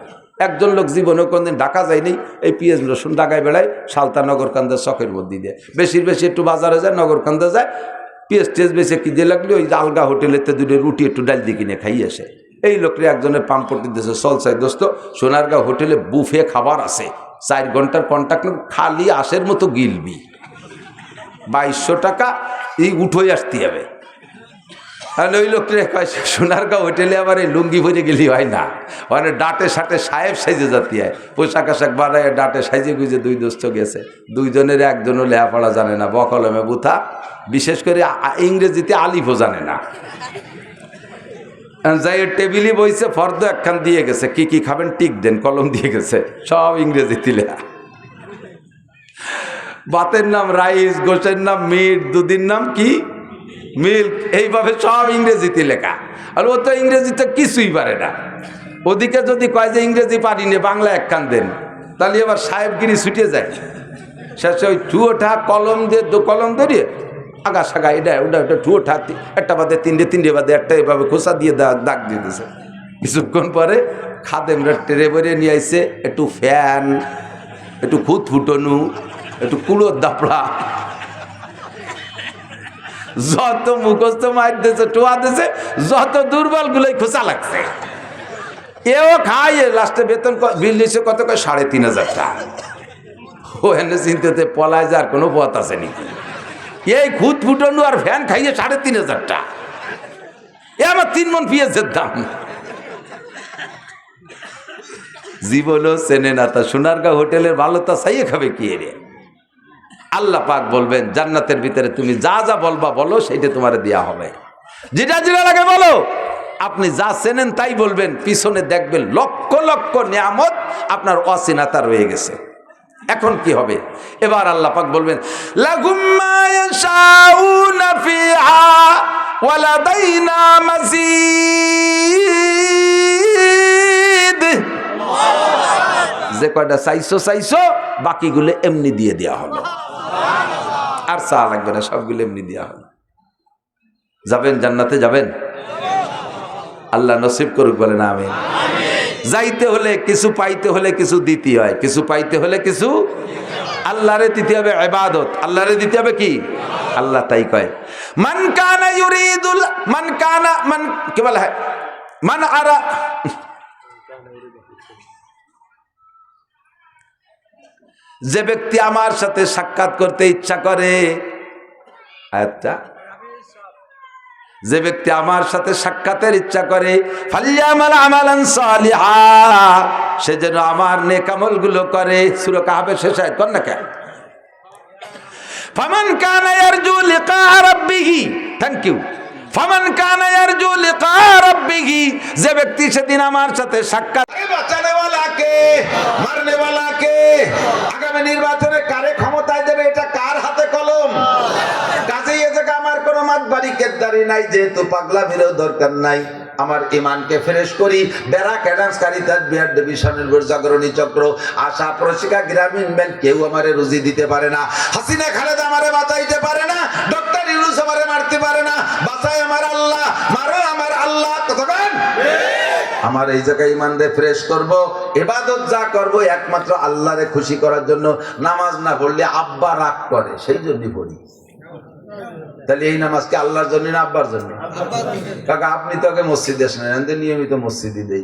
একজন লোক জীবনে কোনদিন ঢাকা যায়নি, এই পিঁয়াজ রসুন ঢাকায় বেড়ায় সালতা নগরকান্দা চকের মধ্যে দিয়ে, বেশি একটু বাজারে যায়, নগরকান্দা যায়, পিঁয়াজ টেজ বেশি কি দিয়ে লাগলে ওই আলগা হোটেলেতে 2 রুটি একটু ডাল দিয়ে কিনে খাই আসে। এই লোকরে একজনের পাম্পটি দিয়েছে, চল চাই দোস্ত, সোনারগাঁও হোটেলে বুফে খাবার আছে, 4 ঘন্টার কন্ট্যাক্ট, খালি আশের মতো গিলবি, 2200 টাকা এই উঠোই আসতে হবে। আর ওই লোকটা কয় সোনারগাঁও হোটেলে আবার এই লুঙ্গি ভরে গেলি হয় না, মানে ডাটে সাটে সাহেব সাইজে জাতি হয়, পোশাক আশাক বাড়ায় ডাটে সাইজে গুজে 2 দোস্ত গেছে, 2 জনের একজনও লেখাপড়া জানে না, বকলমে বুথা, বিশেষ করে ইংরেজিতে আলিফও জানে না। যাই টেবিলে বইছে, ফর্দ একখান দিয়ে গেছে, কি কি খাবেন টিক দেন, কলম দিয়ে গেছে, সব ইংরেজিতে লেখা। ভাতের নাম রাইস, গোশের নাম মিট, দুধের নাম কি মিল্ক, এইভাবে সব ইংরেজিতে লেখা। আর ও তো ইংরেজিতে কিছুই পারে না। ওদিকে যদি কয় যে ইংরেজি পারি না, বাংলা একখান দেন, তাহলে এবার সাহেবগিরি ছুটে যায়। শেষে ওই ঠুয়োঠা কলম দিয়ে কলম ধরিয়ে আগা সাগা এটা ওটা ওটা ঠুয়োঠা, একটা বাদে 3টে বাদে একটা, এভাবে খোসা দিয়ে দাগ দিয়ে দিয়েছে। কিছুক্ষণ পরে খাদেমরা ট্রে ভরে নিয়ে আইছে, একটু ফ্যান, একটু খুদ ফুটনু, একটু কুলোর দাপড়া, যত মুখস্থ মার দিয়েছে, টোয়া দিয়েছে, যত দুর্বল গুলোই খোঁচা লাগছে। এও খাইয়ে লাস্টে বেতন বিল দিয়েছে কত, 3500 টাকা। ও এনে চিন্তাতে পলায় যার কোনো পথ আছে নাকি? এই খুদ ফুটনু আর ফ্যান খাইয়ে 3500 টাকা, এ আমার 3 মণ পেঁয়াজের দাম। জীবনও চেনে না তা সোনারগাঁও হোটেলের ভালোটা চাইয়ে খাবে কি রে? আল্লাহ পাক বলবেন জান্নাতের ভিতরে তুমি যা যা বলবা বলো, সেইটা তোমার দেয়া হবে, যেটা যেটা লাগে বলো। আপনি যা চেনেন তাই বলবেন, পিছনে দেখবেন লক্ষ লক্ষ নিয়ামত আপনার অচেনাতা রয়ে গেছে। এখন কি হবে? এবার আল্লাহ পাক বলবেন লাহুম মা ইয়াশাউনা ফিহা ওয়া লাদাইনা মাজিদ। যে কয়টা চাইছো বাকিগুলো এমনি দিয়ে দেওয়া হলো, আর চা লাগবে না, সবগুলো এমনি দেওয়া হলো। যাবেন জান্নাতে, যাবেন? আল্লাহ নসিব করুক, বলেন আমিন। যাইতে হলে কিছু, পাইতে হলে কিছু দিতে হয়, কিছু পাইতে হলে কিছু আল্লাহরে দিতে হবে, ইবাদত আল্লাহরে দিতে হবে। কি আল্লাহ তাই কয়, মান কানা ইউরিদুল মান কানা মান কি বলা হয়, মান আরা, যে ব্যক্তি আমার সাথে সাক্ষাৎ করতে ইচ্ছা করে, আচ্ছা, যে ব্যক্তি আমার সাথে সাক্ষাতের ইচ্ছা করে, ফালিয়ামাল আমালান সালিহা, সে যেন আমার নেক আমলগুলো করে। সূরা কাহফের শেষ আয়াত কোন না কেন? ফামান কানা ইয়ারজু লিকা রাব্বিহি, থ্যাংক ইউ। ফামান কানা ইয়ারজু লিকা রাব্বিহি, যে ব্যক্তি সেদিন আমার সাথে সাক্ষাৎ, বাঁচানে ওয়ালা কে, মারনে ওয়ালা কে, আগামী নির্বাচনে কারে ক্ষমতায় দেবে এটা কার হাতে কলম? কাজেই এ জায়গা আমার কোনো মাতবাড়ি কেদারি নাই, যেহেতু পাগলা ভিড়েও দরকার নাই। আমার ইমানকে ফ্রেশ করি, বেড়া ক্যাডান্স কারিতার বিহার ডিভিশনের জাগরণী চক্র, আশা প্রশিকা গ্রামীণ ব্যাংক, কেউ আমারে রুজি দিতে পারে না। হাসিনা খালেদা আমারে বাঁচাইতে পারে না, ডক্টর ইউনূস আমারে মারতে পারে না। বাঁচায় আমার আল্লাহ, মারো আমার আল্লাহ। কতক্ষণ আমার এই জায়গায় ইমানরে ফ্রেশ করব, ইবাদত যা করব একমাত্র আল্লাহরে খুশি করার জন্য। নামাজ না পড়লে আব্বা রাগ করে, সেই জন্যই পড়ি। তাহলে এই নামাজ কি আল্লাহর জন্য না আব্বার জন্য? কাকা আপনি তো আগে মসজিদে আসেন, নিয়মিত মসজিদে দেই।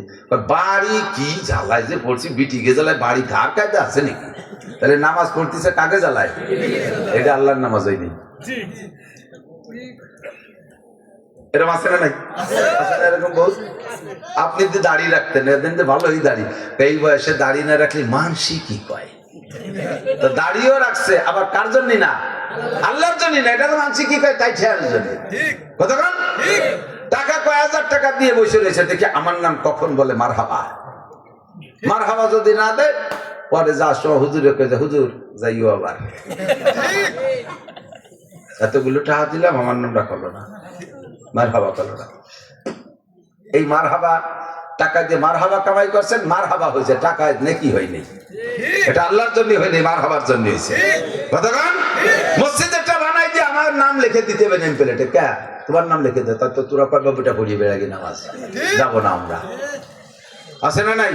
বাড়ি কি জ্বালায় যে পড়ছি, বিটিকে জ্বালায়, বাড়ি ধার কায়দা আছে নাকি? তাহলে নামাজ পড়তেছে কাকে জ্বালায়? এটা আল্লাহর নামাজ হয়নি। এরকম আছে না নাই? এরকম বহুত। আপনি তো দাড়ি রাখতেন, এদিন তো ভালোই দাড়ি, এই বয়সে দাড়ি না রাখলে মানসি কি কয়? তো দাড়িও রাখছে, আবার কার জন্য না? আল্লাহর জন্য না। এটা তো মানসি কি কয়, তাই ঠেয়ার জন্য। কতক্ষণ টাকা কয় হাজার টাকা দিয়ে বসে রয়েছে, দেখি আমার নাম কখন বলে মারহাবা। মারহাবা যদি না দেয়, পরে যা সব হুজুরে কয়ে, হুজুর যাইও আবার। এতগুলো টাকা দিলাম, আমার নামটা করলো না, মারহাবা করলো না। এই মারহাবা টাকা দিয়ে মারহাবা কামাই করছেন, মারহাবা হয়েছে, টাকায় নেকি হয়নি। এটা আল্লাহর জন্য হয়নি, মারহাবার জন্য হয়েছে। কতক্ষণ মসজিদেরটা বানাই দিয়ে আমার নাম লিখে দিতে হবে নেম প্লেটে, কে তোমার নাম লিখে দে, তার তো তোরা কয় বাবুটা পড়িয়ে বেড়াগি নামাজ যাবো না আমরা। আছে না নাই?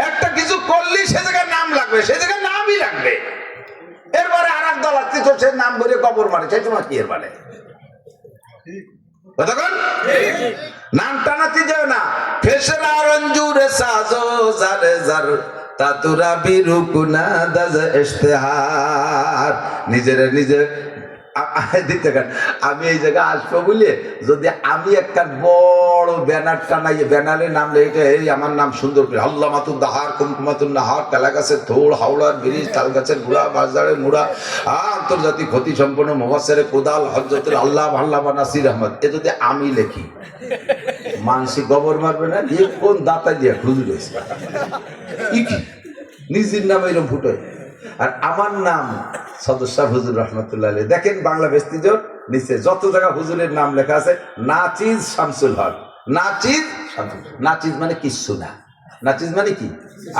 একটা কিছু করলি সে জায়গায় নাম লাগবে, সে জায়গায় নামই লাগবে। এরপরে আর এক দল আসছে, তো সে নাম বলে কবর মারে, সে তোমার কি এর মানে? কতক্ষণ নাম টানাতে যাও না। ফেসরা রঞ্জুরে সাজো জারে জার তাতুরা বিরুকুনা দাজ ইশতেহার। নিজের নিজে দিতে গান। আমি এই জায়গায় আসবো বলে যদি আমি একটা বড় ব্যানার টানাই, ব্যানারের নাম লেগে এই আমার নাম সুন্দর করে আল্লাহ মাতুন দাহার কুমকুমাতুন নাহার, কালা গাছের থোড়, হাওড়ার ব্রিজ, তাল গাছের গুড়া, বাজারের মুড়া, আন্তর্জাতিক ক্ষতি সম্পন্ন মোহাসের কোদাল, হজরতুল আল্লাহ আল্লাহ নাসির আহমদ, এ যদি আমি লেখি মানসিক গবর মারবে না? দিয়ে কোন দাতা দিয়ে খুঁজে রয়েছে নিজের নাম এরকম ফুটোয়। আর আমার নাম সদস্য হুজুর রহমতুল্লাহ আলাইহি। দেখেন বাংলা বেস্তিজোর নিচে যত জায়গা হুজুরের নাম লেখা আছে, নাচিজ শামসুল হক। নাচিজ শামসুল, নাচিজ মানে কিছু না। নাচিজ মানে কি?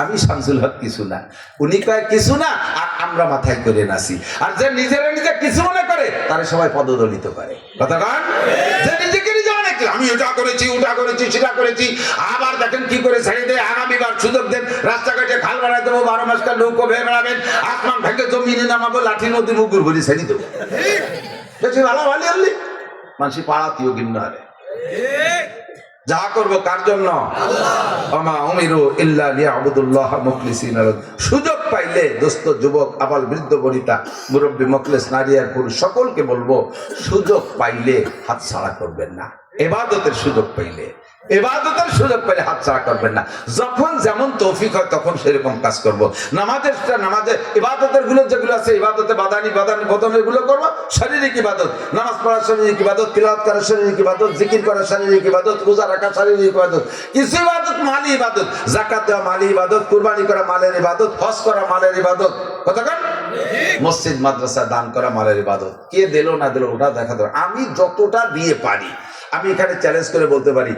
আমি শামসুল হক কিছু না, উনি কয় কিছু না, আর আমরা মাথায় করে নাচি। আর যে নিজেরা নিজে কিছু মনে করে তারা সবাই পদদলিত করে। কথা কান, যে নিজেকে নিজে অনেক আমি ওটা করেছি, ওটা করেছি, সেটা করেছি, আবার দেখেন কি করে ছেড়ে দেয়। আগামীবার সুযোগ দেন, রাস্তাঘাটে খাল বানাই দেবো, 12 মাসকার নৌকো ভেঙে বেড়াবেন, আসমান ভেঙে জমিনে নামাবো, লাঠি নদী মুগুর ভরি ছেড়ে দেবো। বেশি ভালো ভালো হলি মানুষ পাড়াতিও গিন্ন হারে। যা করবো কার জন্য? সুযোগ পাইলে দোস্ত, যুবক, আবাল, বৃদ্ধ, বনিতা, মুরব্বী, মখলেস, নারী আর পুরুষ সকলকে বলবো, সুযোগ পাইলে হাত ছাড়া করবেন না। ইবাদতের সুযোগ পাইলে, ইবাদতের সুযোগ পাইলে হাত ছাড়া করবেন না। যখন যেমন তৌফিক হয় তখন সেরকম কাজ করবো। নামাজের ইবাদতের গুলো যেগুলো আছে, ইবাদতে বাদানি বদনের গুলো করবো, শারীরিক ইবাদত, নামাজ পড়া শারীরিক ইবাদত, তিলাওয়াত করা শারীরিক ইবাদত, জিকির করা শারীরিক ইবাদত, রোজা রাখা শারীরিক ইবাদত, কিছু ইবাদত মালি ইবাদত, যাকাত দেওয়া মালি ইবাদত, কুরবানি করা মালের ইবাদত, হজ করা মালের ইবাদত। কতক্ষণ মসজিদ মাদ্রাসা দান করা মালের ইবাদত। কে দিল না দিল ওটা দেখা দরকার। আমি যতটা দিয়ে পারি, আমি এখানে চ্যালেঞ্জ করে বলতে পারি,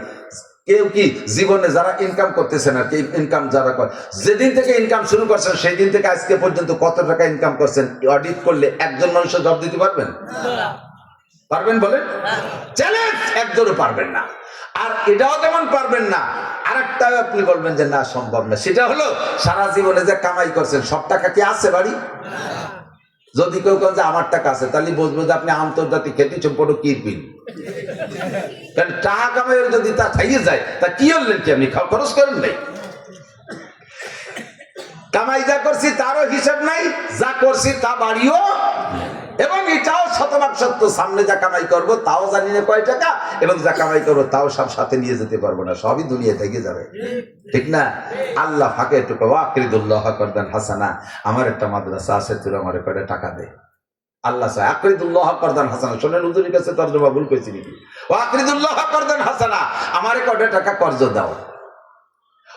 কেউ কি জীবনে যারা ইনকাম করতেছেন আর কি ইনকাম যারা করে, যেদিন থেকে ইনকাম শুরু করছেন সেই দিন থেকে আজকে পর্যন্ত কত টাকা ইনকাম করছেন অডিট করলে একজন মানুষের জবাব দিতে পারবেন? পারবেন বলেন? চ্যালেঞ্জ, একজনও পারবেন না। আর এটাও যেমন পারবেন না, আরেকটা আপনি বলবেন যে না সম্ভব না, সেটা হলো সারা জীবনে যে কামাই করছেন সব টাকা কি আছে বাড়ি? যদি কেউ কেউ যে আমার টাকা আছে, তাহলে বুঝবো যে আপনি আন্তর্জাতিক খ্যাতি সম্পন্ন কিরপিন। কারণ টাকা কামাই যদি তা খাইয়ে যায়, তা কি হলেন কি আপনি খরচ করেন নাই? কামাই যা করছি তারও হিসাব নাই, যা করছি তা বাড়িও, এবং এটাও শতভাগ সত্য, সামনে যা কামাই করবো তাও জানি না কয় টাকা, এবং যা কামাই করবো তাও সব সাথে নিয়ে যেতে পারবো না, সবই দুনিয়া থেকে যাবে, ঠিক না? আল্লাহ ফাঁকে একটু আকরিদুল্লাহ করদান হাসানা, আমার একটা মাদ্রাসা আছে, তুই আমার কয়টা টাকা দে। আল্লাহ চায় আকরিদুল্লাহ করদান হাসানা। শোনেন হুজুরের কাছে তর্জমা ভুল করেছি নাকি? ও আকরিদুল্লাহ করদান হাসানা, আমারে কয়টা টাকা কর্জ দাও।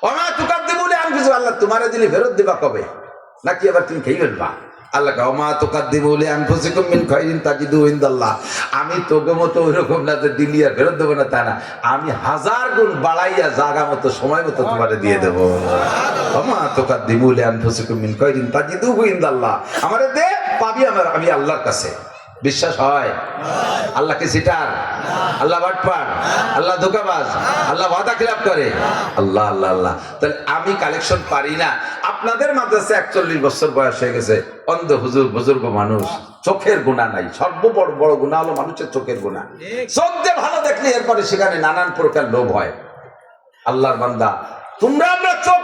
ওমা তুকাদ্দি বলে আমি কিছু, আল্লাহ তোমারে দিলে ফেরত দিবা কবে, নাকি আবার তুমি খেয়ে ফেলবা? আল্লাহ ওমা তুকাদ্দিমু লিআনফুসিকুম মিন খায়রিন তাজিদু ইনদাল্লাহ। আমি তোকে মতো ওইরকম না যে দিলি আর ফেরত দেবো না, তা না, আমি 1000 গুণ বাড়াইয়া জায়গা মতো সময় মতো তোমারে দিয়ে দেবো। ওমা তুকাদ্দিমু লিআনফুসিকুম মিন খায়রিন তাজিদু ইনদাল্লাহ। আমারে দে, পাবি আমি আল্লাহর কাছে। বিশ্বাস হয়? আল্লাহ কি সিটার? আল্লাহ বাটপার? আল্লাহ ধোঁকাবাজ? আল্লাহ ওয়াদা খিলাফ করে? আল্লাহ আল্লাহ আল্লাহ। তাহলে আমি কালেকশন পারি না। আপনাদের মাদ্রাসে 41 বছর বয়স হয়ে গেছে, অন্ধ হুজুর বুজুর্গ মানুষ, চোখের গুণা নাই। সর্ববড় বড় গুণা হলো মানুষের চোখের গুণা। চোখ দিয়ে ভালো দেখলে এরপরে সেখানে নানান প্রকার লোভ হয়। আল্লাহর বান্দা, তোমরা আমরা চোখ